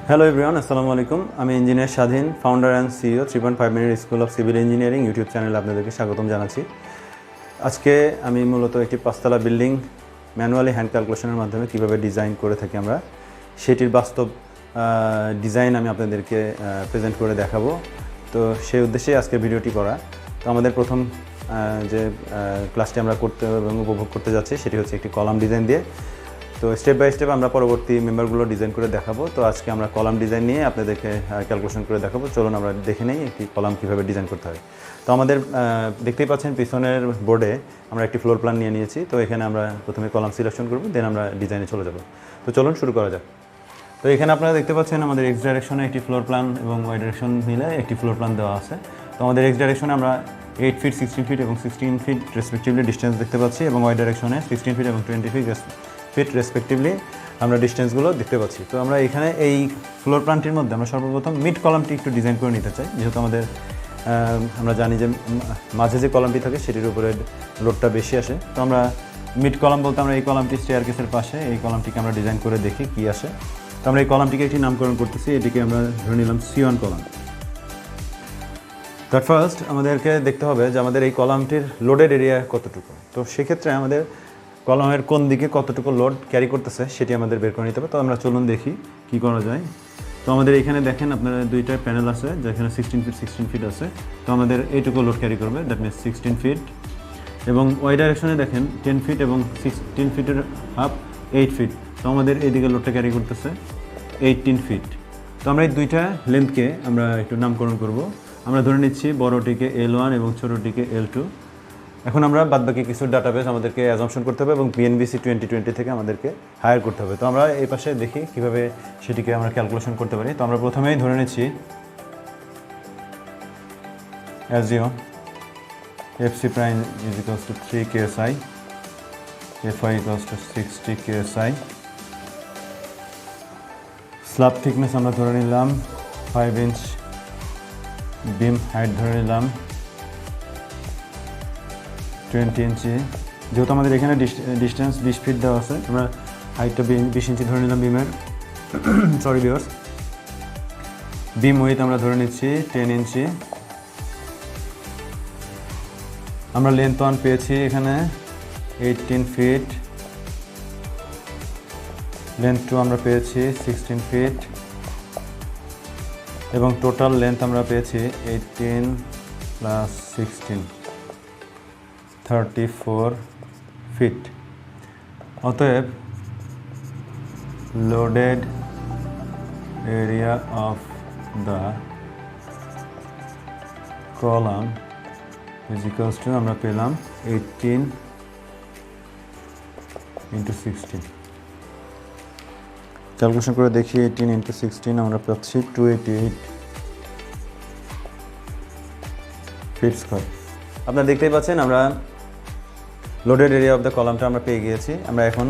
Hello everyone, আসসালামু আলাইকুম। আমি ইঞ্জিনিয়ার স্বাধীন, founder and CEO 3.5 minute school of civil engineering YouTube চ্যানেলে আপনাদেরকে স্বাগতম জানাচ্ছি। আজকে আমি মূলত একটি 5তলা বিল্ডিং ম্যানুয়ালি হ্যান্ড ক্যালকুলেশনের মাধ্যমে কীভাবে ডিজাইন করে থাকি আমরা, সেটির বাস্তব ডিজাইন আমি আপনাদেরকে প্রেজেন্ট করে দেখাবো। তো সেই উদ্দেশ্যে আজকে ভিডিওটি করা। তো আমাদের প্রথম যে ক্লাসটি আমরা করতে এবং উপভোগ করতে যাচ্ছি সেটি হচ্ছে একটি কলাম ডিজাইন দিয়ে। তো স্টেপ বাই স্টেপ আমরা পরবর্তী মেম্বারগুলো ডিজাইন করে দেখাবো। তো আজকে আমরা কলাম ডিজাইন নিয়ে আপনাদেরকে ক্যালকুলেশন করে দেখাবো। চলুন আমরা দেখে নেই একটি কলাম কীভাবে ডিজাইন করতে হয়। তো আমাদের দেখতেই পাচ্ছেন পিছনের বোর্ডে আমরা একটি ফ্লোর প্ল্যান নিয়ে নিয়েছি। তো এখানে আমরা প্রথমে কলাম সিলেকশন করব, দেন আমরা ডিজাইনে চলে যাব। তো চলুন শুরু করা যাক। তো এখানে আপনারা দেখতে পাচ্ছেন আমাদের এক্স ডাইরেকশনে একটি ফ্লোর প্ল্যান এবং ওয়াই ডাইরেকশন মিলে একটি ফ্লোর প্ল্যান দেওয়া আছে। তো আমাদের এক্স ডাইরেকশনে আমরা 8 ফিট, 16 ফিট এবং 16 ফিট রেসপেক্টিভলি ডিস্টেন্স দেখতে পাচ্ছি, এবং ওয়াই ডাইরেকশনে 16 ফিট এবং 20 ফিট রেসপেক্টিভলি আমরা ডিস্টেন্সগুলো দেখতে পাচ্ছি। তো আমরা এখানে এই ফ্লোর প্ল্যানটির মধ্যে আমরা সর্বপ্রথম মিড কলামটি একটু ডিজাইন করে নিতে চাই, যেহেতু আমাদের আমরা জানি যে মাঝে যে কলামটি থাকে সেটির উপরে লোডটা বেশি আসে। তো আমরা মিড কলাম বলতে আমরা এই কলামটি স্টেয়ারকেসের পাশে এই কলামটিকে আমরা ডিজাইন করে দেখি কী আসে। তো আমরা এই কলামটিকে একটি নামকরণ করতেছি, এটিকে আমরা ধরে নিলাম C1 কলাম। তার ফার্স্ট আমাদেরকে দেখতে হবে যে আমাদের এই কলামটির লোডেড এরিয়া কতটুকু। তো সেক্ষেত্রে আমাদের কলামের কোন দিকে কতটুকু লোড ক্যারি করতেছে সেটি আমাদের বের করে নিতে হবে। তো আমরা চলুন দেখি কি করা যায়। তো আমাদের এখানে দেখেন আপনারা দুইটা প্যানেল আছে, যেখানে 16 ফিট আছে। তো আমাদের এইটুকু লোড ক্যারি করবে, দ্যাট মিনস 16 ফিট। এবং ওয়াই ডাইরেকশনে দেখেন 10 ফিট এবং 16 ফিটের হাফ 8 ফিট। তো আমাদের এইদিকে লোডটা ক্যারি করতেছে 18 ফিট। তো আমরা এই দুইটা লেন্থকে আমরা একটু নামকরণ করব। আমরা ধরে নিচ্ছি বড়টিকে L1 এবং ছোটোটিকে L2। এখন আমরা বাদবাকি কিছু ডাটাবেস আমাদেরকে অ্যাজাম্পশন করতে হবে এবং PNBC 2020 থেকে আমাদেরকে হায়ার করতে হবে। তো আমরা এই পাশে দেখি কীভাবে সেটিকে আমরা ক্যালকুলেশন করতে পারি। তো আমরা প্রথমেই ধরে নিচ্ছি অ্যাজিও FC prime is equals to 3 KSI, FI equals to 60 KSI। Slab thickness আমরা ধরে নিলাম 5 ইঞ্চ, বিম হাইট ধরে নিলাম 20 ইঞ্চি। যেহেতু আমাদের এখানে ডিস্টেন্স 20 ফিট দেওয়া আছে, আমরা হাইটটা 20 ইঞ্চি ধরে নিলাম বিমের। সরি ভিউয়ার্স, বিম উইথ আমরা ধরে নিচ্ছি 10 ইঞ্চি। আমরা লেন্থ 1 পেয়েছি এখানে 18 ফিট, লেন্থ 2 আমরা পেয়েছি 16 ফিট, এবং টোটাল লেন্থ আমরা পেয়েছি 18 প্লাস 16 34 ফিট। অতএব loaded area of the column is equals to আমরা পেলাম 18 ইন্টু 16। ক্যালকুলেশন করে দেখি 18 ইন্টু 16 আমরা পাচ্ছি 288 ফিট স্কয়ার। আপনারা দেখতেই পাচ্ছেন আমরা লোডেড এরিয়া অফ দ্য কলামটা আমরা পেয়ে গিয়েছি। আমরা এখন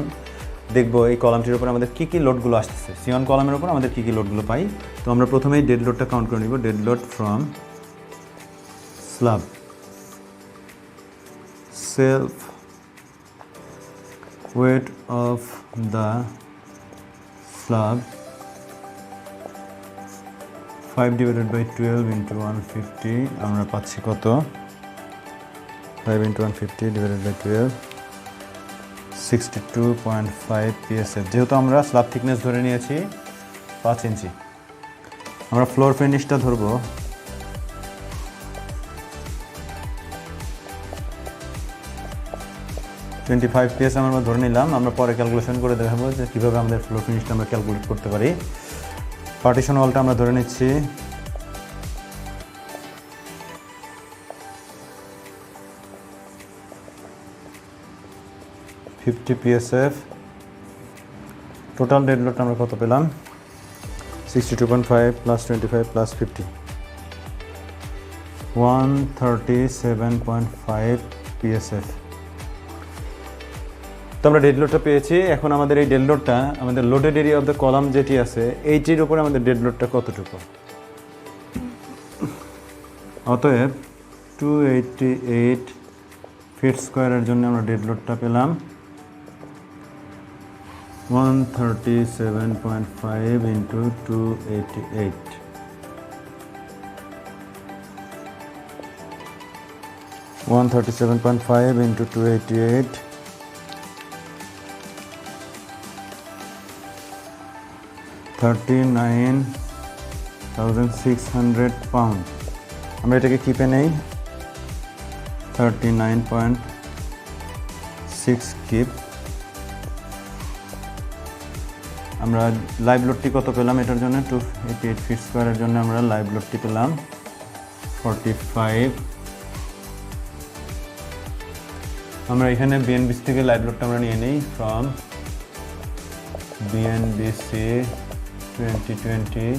দেখব এই কলামটির উপর আমাদের কী কী লোডগুলো আসতেছে, C1 কলামের উপর আমাদের কী কী লোডগুলো পাই। তো আমরা প্রথমেই ডেড লোডটা কাউন্ট করে নিব। Dead load from slab, self weight of the slab 5 divided by 12 into 150। আমরা পাচ্ছি কত? 5 ইন্টু 150 ডিভাইডেড বাই 12, 62.5 PSF। যেহেতু আমরা স্ল্যাব থিকনেস ধরে নিয়েছি 5 ইঞ্চি, আমরা ফ্লোর ফিনিশটা ধরবো 25 PSF আমরা ধরে নিলাম। আমরা পরে ক্যালকুলেশন করে দেখাবো যে কীভাবে আমাদের ফ্লোর ফিনিশটা আমরা ক্যালকুলেট করতে পারি। পার্টিশন ওয়ালটা আমরা ধরে নিচ্ছি 50 PSF। টোটাল ডেড লোডটা আমরা কত পেলাম? 62.5 প্লাস 25 প্লাস 50, 137.5 PSF। তো আমরা ডেড লোডটা পেয়েছি। এখন আমাদের এই ডেড লোডটা আমাদের loaded area of the column যেটি আছে এইটির উপরে আমাদের ডেড লোডটা কতটুকু। অতএব 288 ফিট স্কোয়ারের জন্য আমরা ডেড লোডটা পেলাম 137.5 into 288. 137.5 into 288. 39,600 pound. আমরা এটাকে কিপে নেই 39.6 কিপ। আমরা লাইভ লোডটি কত পেলাম এটার জন্য 288 ফিট স্কোয়ারের জন্য আমরা লাইভ লোডটি পেলাম 45। আমরা এখানে বিএনবিসি থেকে লাইভ লোডটা আমরা নিয়ে নিই from BNBC 2020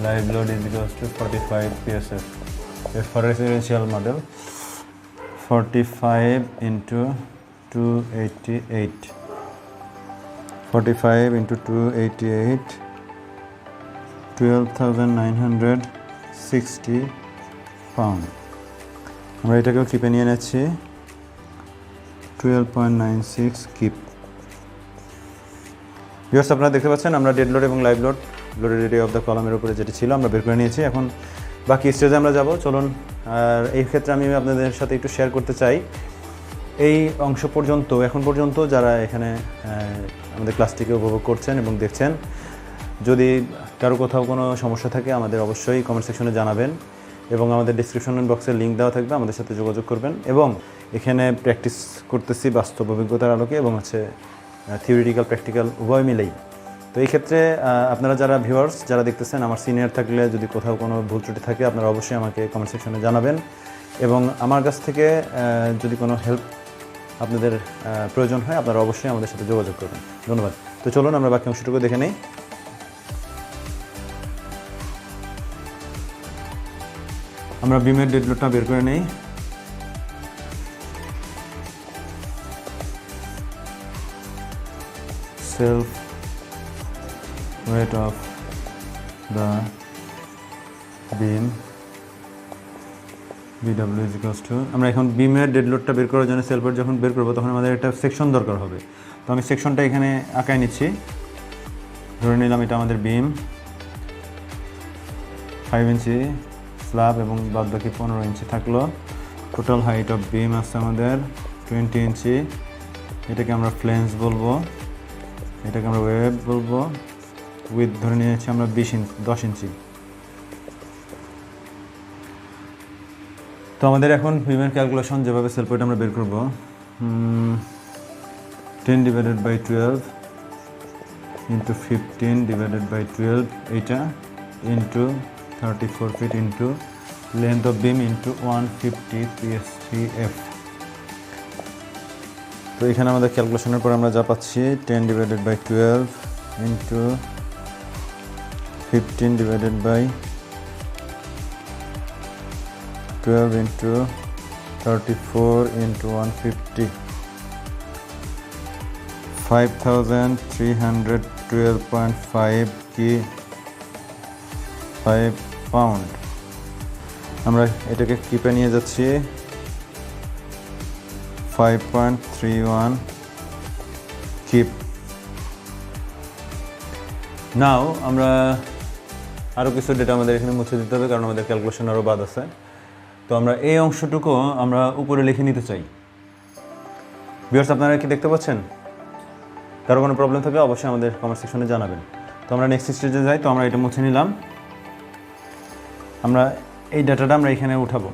live load is equals to 45 psf for residential model 45 into 288 45 into 288 12,960 pound। আমরা এটাকেও কিপে নিয়ে নিচ্ছি 12.96 কিপ। ভিউয়ার্স আপনারা দেখতে পাচ্ছেন আমরা ডেড লোড এবং live load loaded area of the কলামের উপরে যেটা ছিল আমরা বের করে নিয়েছি। এখন বাকি স্টেজে আমরা যাব, চলুন। আর এই ক্ষেত্রে আমি আপনাদের সাথে একটু শেয়ার করতে চাই এই অংশ পর্যন্ত এখন পর্যন্ত যারা এখানে আমাদের ক্লাসটিকে উপভোগ করছেন এবং দেখছেন, যদি কারো কোথাও কোনো সমস্যা থাকে আমাদের অবশ্যই কমেন্ট সেকশনে জানাবেন এবং আমাদের ডেসক্রিপশন বক্সে লিঙ্ক দেওয়া থাকবে, আমাদের সাথে যোগাযোগ করবেন। এবং এখানে প্র্যাকটিস করতেছি বাস্তব অভিজ্ঞতার আলোকে এবং হচ্ছে থিওরিটিক্যাল প্র্যাকটিক্যাল উভয় মিলেই। তো এই ক্ষেত্রে আপনারা যারা ভিউয়ার্স যারা দেখতেছেন, আমার সিনিয়র থাকলে যদি কোথাও কোনো ভুল ত্রুটি থাকে আপনারা অবশ্যই আমাকে কমেন্ট সেকশনে জানাবেন এবং আমার কাছ থেকে যদি কোনো হেল্প আপনাদের প্রয়োজন হয় আপনারা অবশ্যই আমাদের সাথে যোগাযোগ করবেন। ধন্যবাদ। তো চলুন আমরা বাকি অংশটুকু দেখে নেই। আমরা বিমের ডেড লোডটা বের করে নেই। Self weight of the beam BW is equals to আমরা এখন বিমের ডেড লোডটা বের করার জন্য সেলফ ওয়েট যখন বের করব তখন আমাদের একটা সেকশন দরকার হবে। তো আমি সেকশনটা এখানে আঁকায় নিচ্ছি। ধরে নিলাম এটা আমাদের বিম 5 ইঞ্চি স্ল্যাব এবং বাদ বাকি 15 ইঞ্চি থাকলো। টোটাল হাইট অফ বিম আছে আমাদের 20 ইঞ্চি। এটাকে আমরা ফ্লেঞ্জ বলবো, এটাকে আমরা ওয়েব বলবো। উইথ ধরে নিয়েছি আমরা 10 ইঞ্চি। তো আমাদের এখন বিমের ক্যালকুলেশন যেভাবে সেলফ ওয়েট আমরা বের করব 10 divided by 12 into 15 divided by 12 এইটা into 34 feet into length of beam into 150 psf। তো এখানে আমাদের ক্যালকুলেশনের পর আমরা যা পাচ্ছি 10 divided by 12 into 15 divided by 12 into 34 into 150 5,312.5 কি 5 পাউন্ড। আমরা এটাকে কিপে নিয়ে যাচ্ছি 5.31 কিপ। নাও আমরা আরও কিছু ডেটা আমাদের এখানে মুছে দিতে হবে কারণ আমাদের ক্যালকুলেশন আরও বাদ আছে। তো আমরা এই অংশটুকু আমরা উপরে লিখে নিতে চাই। ভিউয়ার্স আপনারা কি দেখতে পাচ্ছেন? কারো কোনো প্রবলেম থাকলে অবশ্যই আমাদের কমেন্ট সেকশনে জানাবেন। তো আমরা নেক্সট স্টেজে যাই। তো আমরা এটা মুছে নিলাম। আমরা এই ডাটাটা আমরা এখানে উঠাবো।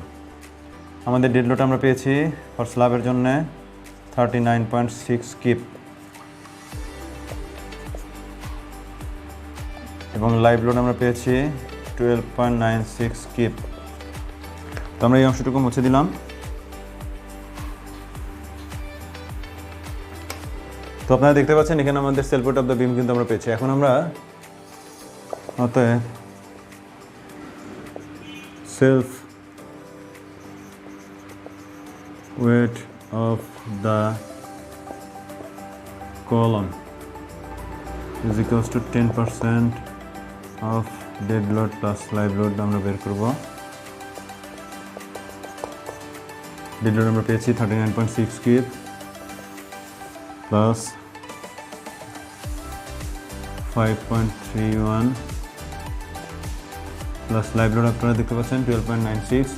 আমাদের ডেড লোড আমরা পেয়েছি ফর স্ল্যাবের জন্য 39.6 কিপ এবং লাইভ লোড আমরা পেয়েছি 12.96 কিপ। তো আমরা এই অংশটুকু মুছে দিলাম। তো আপনারা দেখতে পাচ্ছেন এখানে আমাদের সেলফ ওয়েট অফ দ্য বিম কিন্তু আমরা পেয়েছি। এখন আমরা অতএব self weight of the column is equals to 10% of dead load plus live load আমরা বের করব। ডেড লোড আমরা পেয়েছি 39.6 keep plus 5.31 plus live load আপনারা দেখতে পাচ্ছেন 12.96,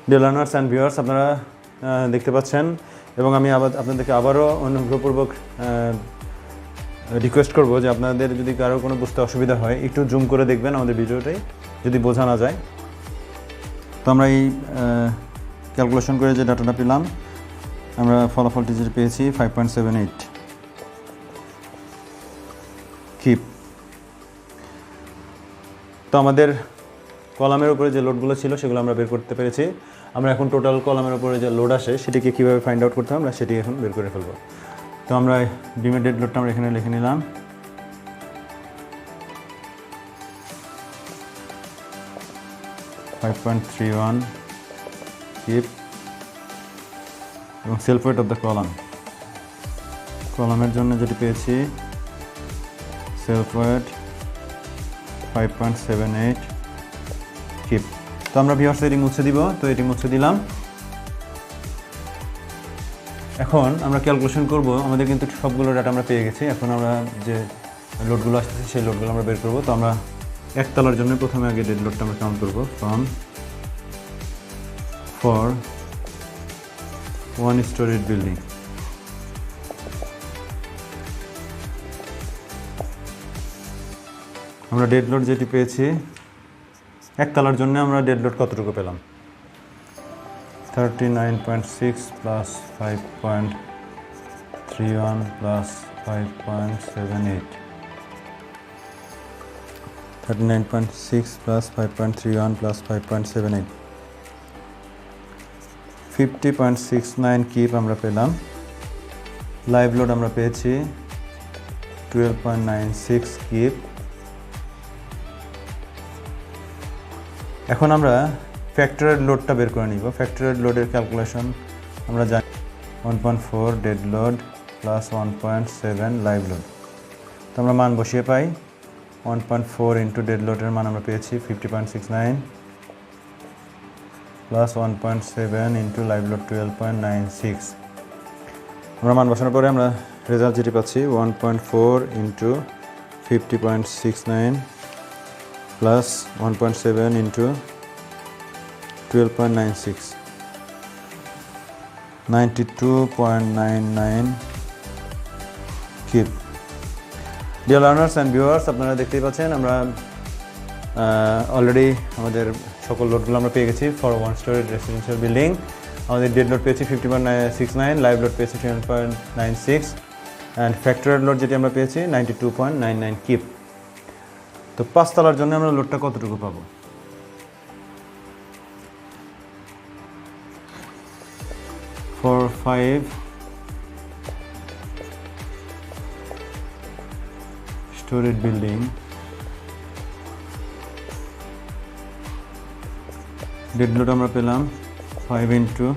ডিয়ার লার্নার্স অ্যান্ড ভিউয়ার্স, আপনারা দেখতে পাচ্ছেন এবং আমি আপনাদেরকে আবারও অনুগ্রহপূর্বক রিকোয়েস্ট করব যে আপনাদের যদি কারো কোনো বুঝতে অসুবিধা হয় একটু জুম করে দেখবেন আমাদের ভিডিওটাই, যদি বোঝা না যায়। তো আমরা এই ক্যালকুলেশন করে যে ডাটাটা পেলাম, আমরা ফলাফলটি যেটা পেয়েছি 5.78 কিপ। তো আমাদের কলামের উপরে যে লোডগুলো ছিল সেগুলো আমরা বের করতে পেরেছি। আমরা এখন টোটাল কলামের উপরে যে লোড আসে সেটিকে কীভাবে ফাইন্ড আউট করতে হবে আমরা সেটি এখন বের করে ফেলবো। তো আমরা বিমের ডেড লোডটা আমরা এখানে লিখে নিলাম। $5.31 কিপ এবং সেলফ ওয়েট অফ দ্য কলামের জন্য যেটি পেয়েছি সেলফ ওয়েট 5.78 কিপ। তো আমরা ভিউয়ার্স এটি মুছে দিব, তো এটি মুছে দিলাম। এখন আমরা ক্যালকুলেশন করব, আমাদের কিন্তু সবগুলো ডাটা আমরা পেয়ে গেছি। এখন আমরা যে লোডগুলো আসতেছে সেই লোডগুলো আমরা বের করব। তো আমরা একতলার জন্য প্রথমে আগে ডেড লোডটা আমরা কাউন্ট করব। ফর 1 স্টোরিড বিল্ডিং, আমরা ডেড লোড যেটি পেয়েছি একতলার জন্য আমরা ডেড লোড কতটুকু পেলাম 39.6 plus 5.31 plus 5.78, 39.6 plus 5.31 plus 5.78, 50.69 keep আমরা পেলাম। লাইভ লোড আমরা পেয়েছি 12.96 কিপ। এখন আমরা ফ্যাক্টরেড লোডটা বের করে নিব। ফ্যাক্টরেড লোডের ক্যালকুলেশন আমরা জানি 1.4 dead load plus 1.7 live load. তো আমরা মান বসিয়ে পাই 1.4 ইন্টু ডেড লোডের মান আমরা পেয়েছি 50.69 প্লাস 1.7 ইন্টু লাইভ লোড 12.96। আমরা মান বসানোর পরে আমরা রেজাল্ট যেটি পাচ্ছি 1.4 into 50.69 plus 1.7 into 12.96, 92.99 keep. Dear learners and viewers, আপনারা দেখতেই পাচ্ছেন আমরা অলরেডি আমাদের সকল লোডগুলো আমরা পেয়ে গেছি ফর 1 স্টোরি রেসিডেন্সিয়াল বিল্ডিং। আমাদের ডেড লোড পেয়েছি 50.69, লাইভ লোড পেয়েছি 12.96 অ্যান্ড ফ্যাক্টরেড লোড যেটি আমরা পেয়েছি 92.99 কিপ। তো 5 তলার জন্য আমরা লোডটা কতটুকু পাবো? For 5 storied building, dead load আমরা পেলাম 5 ইন্টু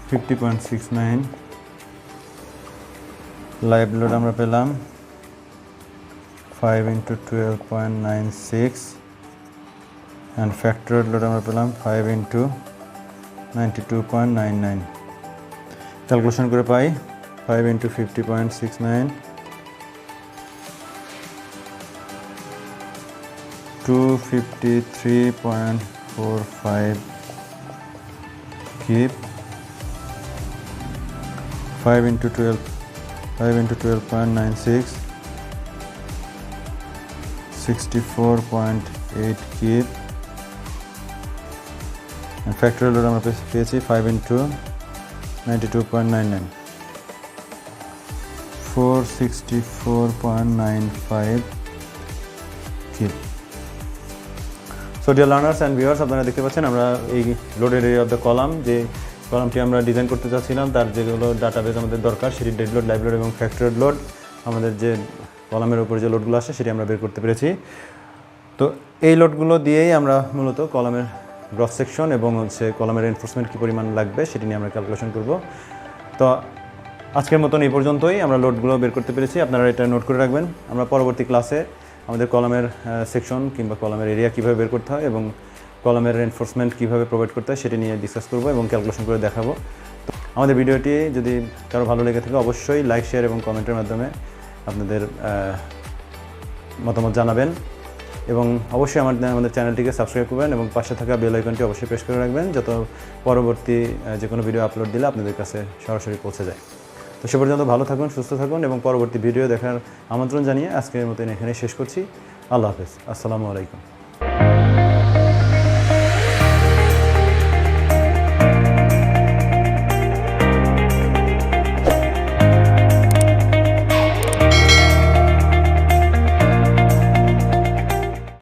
50.69, লাইভ লোড আমরা পেলাম 5 ইন্টু 12.96 অ্যান্ড ফ্যাক্টরেড লোড আমরা পেলাম 5 ইন্টু 92.99। ক্যালকুলেশন করে পাই 5 into 50.69 253.45 keep. 5 into 12.96 64.8 keep. Factory load আমরা পেয়েছি 5 into 92.99 464.95 keep. So dear learners and viewers, আপনারা দেখতে পাচ্ছেন আমরা এই লোডের এরিয়া অফ দ্য কলাম, যে কলামটি আমরা ডিজাইন করতে চাচ্ছিলাম তার যেগুলো ডাটাবেজ আমাদের দরকার সেটি ডেড লোড, লাইভ লোড এবং ফ্যাক্টরি লোড, আমাদের যে কলামের উপর যে লোডগুলো আসে সেটি আমরা বের করতে পেরেছি। তো এই লোডগুলো দিয়েই আমরা মূলত কলামের গ্রস সেকশন এবং কলামের এনফোর্সমেন্ট কী পরিমাণ লাগবে সেটি নিয়ে আমরা ক্যালকুলেশন করব। তো আজকের মতন এই পর্যন্তই, আমরা লোডগুলো বের করতে পেরেছি, আপনারা এটা নোট করে রাখবেন। আমরা পরবর্তী ক্লাসে আমাদের কলামের সেকশন কিংবা কলামের এরিয়া কীভাবে বের করতে হয় এবং কলামের রেনফোর্সমেন্ট কীভাবে প্রোভাইড করতে হয় সেটি নিয়ে ডিসকাস করবো এবং ক্যালকুলেশন করে দেখাবো। তো আমাদের ভিডিওটি যদি কারো ভালো লেগে থাকে অবশ্যই লাইক, শেয়ার এবং কমেন্টের মাধ্যমে আপনাদের মতামত জানাবেন এবং অবশ্যই আমাদের চ্যানেলটিকে সাবস্ক্রাইব করবেন এবং পাশে থাকা বেল আইকনটি অবশ্যই প্রেস করে রাখবেন, যত পরবর্তী যে কোনো ভিডিও আপলোড দিলে আপনাদের কাছে সরাসরি পৌঁছে যায়। তো সে পর্যন্ত ভালো থাকুন, সুস্থ থাকুন এবং পরবর্তী ভিডিও দেখার আমন্ত্রণ জানিয়ে আজকের মতো এখানে শেষ করছি। আল্লাহ হাফেজ, আসসালামু আলাইকুম।